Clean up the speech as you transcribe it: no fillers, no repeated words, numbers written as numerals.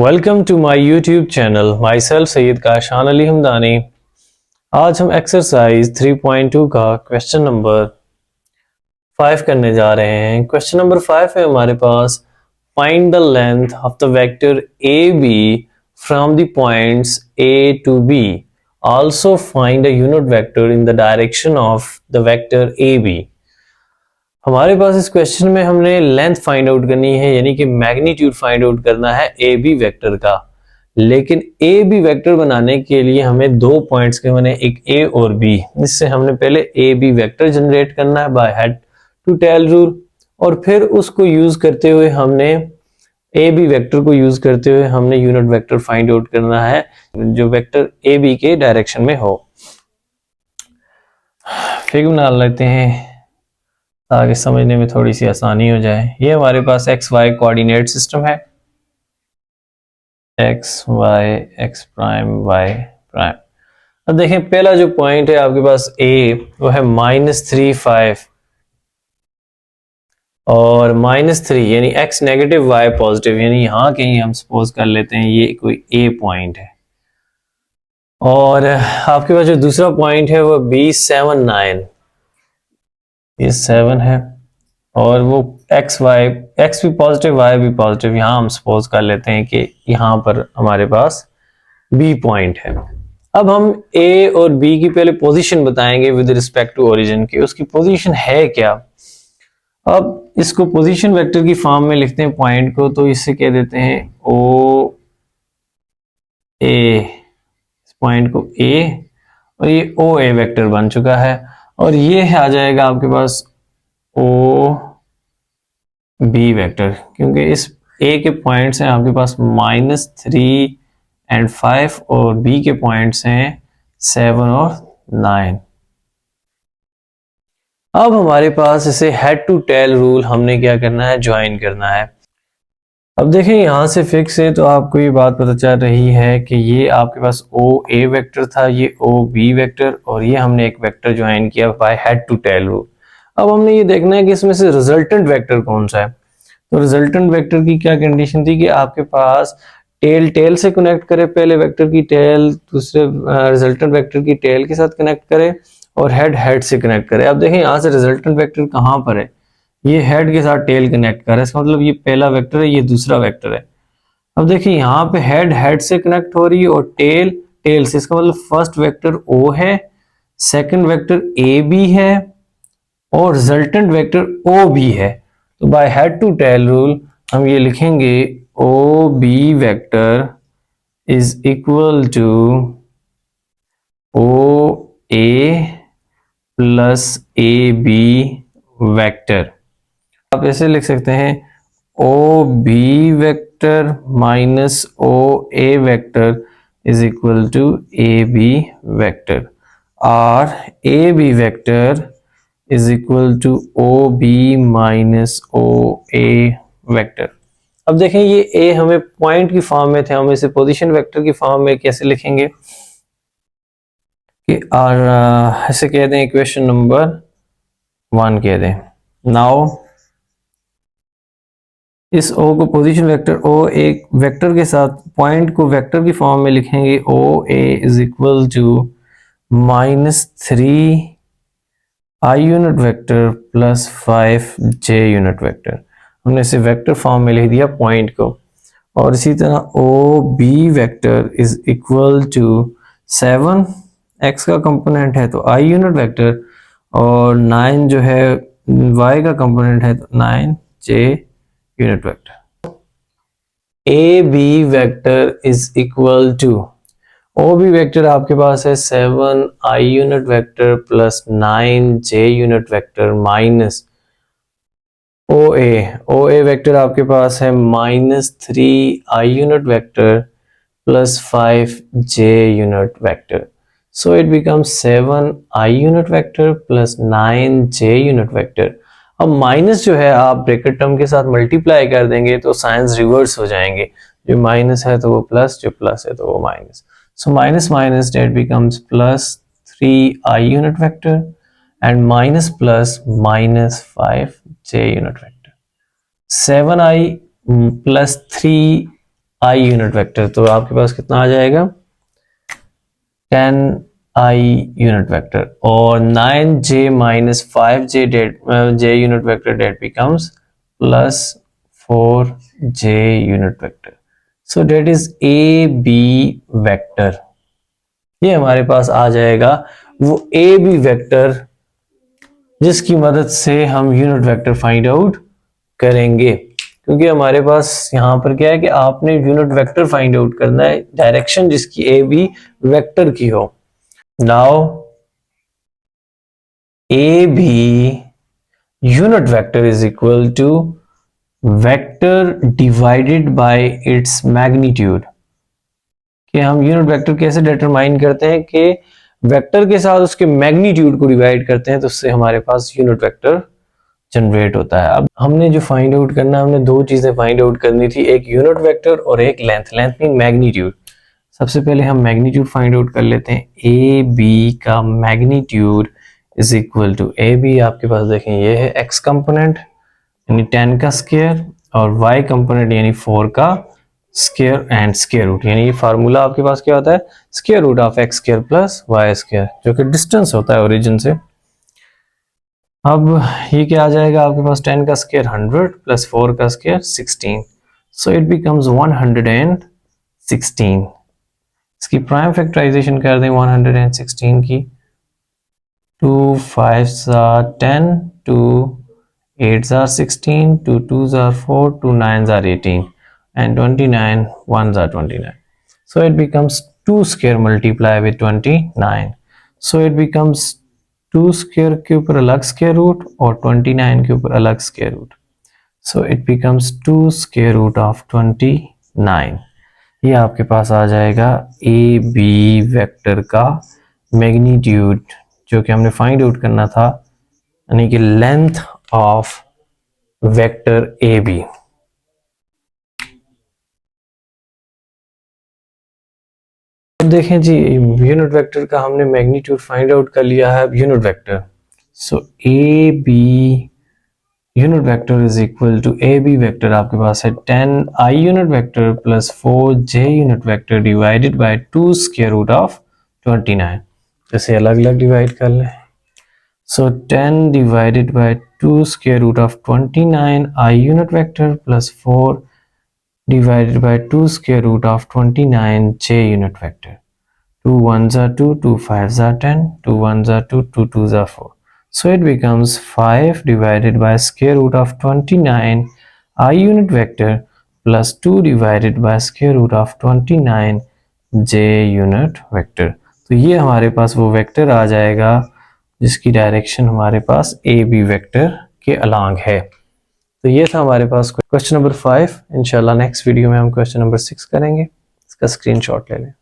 Welcome to my YouTube channel myself Syed Kashan Ali Hamdani. आज हम exercise 3.2 का क्वेश्चन नंबर 5 करने जा रहे हैं। क्वेश्चन नंबर 5 है हमारे पास, find the length of the vector A B from the points A to B, also find a unit vector in the direction of the vector A B. हमारे पास इस क्वेश्चन में हमने लेंथ फाइंड आउट करनी है, यानी कि magnitude find out करना है ए बी वेक्टर का। लेकिन ए बी वेक्टर बनाने के लिए हमें दो पॉइंट्स के बने, एक ए और बी। इससे हमने पहले ए बी वेक्टर जनरेट करना है by head to tail rule, और फिर उसको यूज करते हुए हमने ए बी वेक्टर को यूज करते हुए हमने यूनिट वेक्टर फाइंड आउट करना है जो वेक्टर ए बी के डायरेक्शन में हो। फिगर बना लेते हैं ताकि समझने में थोड़ी सी आसानी हो जाए। ये हमारे पास एक्स वाई कोऑर्डिनेट सिस्टम है, X Y X prime Y prime. अब देखें पहला जो पॉइंट है आपके पास ए, वो है -3 5 और -3 यानी एक्स नेगेटिव वाई पॉजिटिव, यानी यहां कहीं हम सपोज कर लेते हैं ये कोई ए पॉइंट है। और आपके पास जो दूसरा पॉइंट है वो B7 9, ये 7 है, और वो एक्स वाई एक्स भी पॉजिटिव वाई भी पॉजिटिव, यहां हम सपोज कर लेते हैं कि यहां पर हमारे पास बी पॉइंट है। अब हम ए और बी की पहले पोजीशन बताएंगे विद रिस्पेक्ट टू ओरिजिन की, उसकी पोजीशन है क्या। अब इसको पोजीशन वेक्टर की फॉर्म में लिखते हैं पॉइंट को, तो इससे कह देते हैं ओ ए, इस पॉइंट को ए, और ये ओ ए वेक्टर बन चुका है। और ये आ जाएगा आपके पास ओ बी वेक्टर, क्योंकि इस ए के पॉइंट्स हैं आपके पास -3 और 5 और बी के पॉइंट्स हैं 7 और 9। अब हमारे पास इसे हेड टू टेल रूल हमने क्या करना है, ज्वाइन करना है। अब देखें यहां से फिक्स है तो आपको ये बात पता चल रही है कि ये आपके पास ओ ए वेक्टर था, ये ओ बी वेक्टर, और ये हमने एक वेक्टर ज्वाइन किया by head to tail rule. अब हमने ये देखना है कि इसमें से रिजल्टेंट वेक्टर कौन सा है। तो रिजल्टेंट वेक्टर की क्या कंडीशन थी कि आपके पास टेल टेल से कनेक्ट करे, पहले वेक्टर की टेल दूसरे रिजल्टेंट वेक्टर की टेल के साथ कनेक्ट करे, और हेड हेड से कनेक्ट करे। अब देखें यहाँ से रिजल्टेंट वेक्टर कहाँ पर है, ये हेड के साथ टेल कनेक्ट कर रहा है, इसका मतलब ये पहला वेक्टर है, ये दूसरा वेक्टर है। अब देखिए यहाँ पे हेड हेड से कनेक्ट हो रही है और टेल टेल से, इसका मतलब फर्स्ट वेक्टर ओ है, सेकंड वेक्टर ए बी है, और रिजल्टेंट वेक्टर ओ बी है। तो by head to tail rule हम ये लिखेंगे O B vector is equal to O A plus A B vector. आप ऐसे लिख सकते हैं O B vector minus O A vector is equal to A B vector, और A B vector is equal to O B minus O A vector. अब देखें ये ए हमें पॉइंट की फॉर्म में थे, हम इसे पोजीशन वेक्टर की फॉर्म में कैसे लिखेंगे कि, और ऐसे कह दें इक्वेशन नंबर 1 कह दें। नाउ इस ओ को पोजीशन वेक्टर ओ एक वेक्टर के साथ पॉइंट को वेक्टर की फॉर्म में लिखेंगे, O A is equal to -3 I unit vector plus 5 J unit vector. हमने इसे वेक्टर फॉर्म में लिख दिया पॉइंट को। और इसी तरह O B vector is equal to 7 X का कंपोनेंट है तो आई यूनिट वेक्टर, और 9 जो है वाई का कंपोनेंट है तो 9 J unit vector. A B vector is equal to O B vector आपके पास है 7 I unit vector plus 9 J unit vector minus O A vector आपके पास है -3 I unit vector plus 5 J unit vector. So it becomes 7 I unit vector plus 9 J unit vector. अब minus जो है आप ब्रैकेट टर्म के साथ multiply कर देंगे तो साइंस रिवर्स हो जाएंगे, जो माइनस है तो वो प्लस, जो प्लस है तो वो minus. So minus minus that becomes plus 3 I unit vector and minus plus minus 5 J unit vector. 7I plus 3 i unit vector, तो आपके पास कितना आ जाएगा 10i यूनिट वेक्टर, और 9j minus 5j j unit vector that becomes plus 4j unit vector. So that is A B vector. ये हमारे पास आ जाएगा वो ए बी वेक्टर जिसकी मदद से हम यूनिट वेक्टर फाइंड आउट करेंगे, क्योंकि हमारे पास यहाँ पर क्या है कि आपने यूनिट वेक्टर फाइंड आउट करना है, डायरेक्शन जिसकी ए बी वेक्टर की हो. Now A B unit vector is equal to vector divided by its magnitude. कि हम यूनिट वेक्टर कैसे डिटरमाइन करते हैं कि वेक्टर के साथ उसके मैग्नीट्यूड को डिवाइड करते हैं, तो उससे हमारे पास यूनिट वेक्टर जनरेट होता है. अब हमने जो फाइंड आउट करना है, हमने दो चीजें फाइंड आउट करनी थी, एक यूनिट वेक्टर और एक लेंथ. Length mean magnitude. सबसे पहले हम मैग्नीट्यूड फाइंड आउट कर लेते हैं. ए बी का magnitude is equal to, A B आपके पास देखें ये है एक्स कंपोनेंट यानी 10 का स्क्वायर, और वाई कंपोनेंट यानी 4 का स्क्वायर एंड स्क्वायर रूट. यानी ये फार्मूला आपके पास क्या होता है, square root of X square plus Y square, जो कि डिस्टेंस होता है ओरिजिन से. अब ये क्या आ जाएगा आपके पास, 10 का स्क्वायर 100 प्लस 4 का स्क्वायर 16, सो इट बिकम्स 116. इसकी प्राइम फैक्टराइजेशन कर दें 116 की. 2 5 10, 2 8 16, 2 2 4, 2 9 18, and 29 1 29. So it becomes 2 square multiply with 29. So it becomes 2 square के ऊपर अलग स्क्वायर रूट और 29 के ऊपर अलग square root. So it becomes 2 square root of 29. ये आपके पास आ जाएगा ए बी वेक्टर का मैग्नीट्यूड, जो कि हमने फाइंड आउट करना था, यानी कि length of vector A B. अब देखें जी, यूनिट वेक्टर का हमने मैग्नीट्यूड फाइंड आउट कर लिया है. अब unit vector, so A B unit vector is equal to, A B vector आपके पास है 10 I unit vector plus 4 J unit vector divided by 2 square root of 29. इसे अलग अलग डिवाइड कर लें. So 10 divided by 2 square root of 29 I unit vector plus 4 divided by 2 square root of 29 j unit vector. 2 1s are 2, 2 5s are 10, 2 1s are 2, 2 2s are 4. So it becomes 5 divided by square root of 29 I unit vector plus 2 divided by square root of 29 j unit vector. तो ये हमारे पास वो vector आ जाएगा जिसकी direction हमारे पास ए B vector के along है. तो ये था हमारे पास क्वेश्चन नंबर 5. इंशाल्लाह नेक्स्ट वीडियो में हम क्वेश्चन नंबर 6 करेंगे. इसका स्क्रीनशॉट ले लें.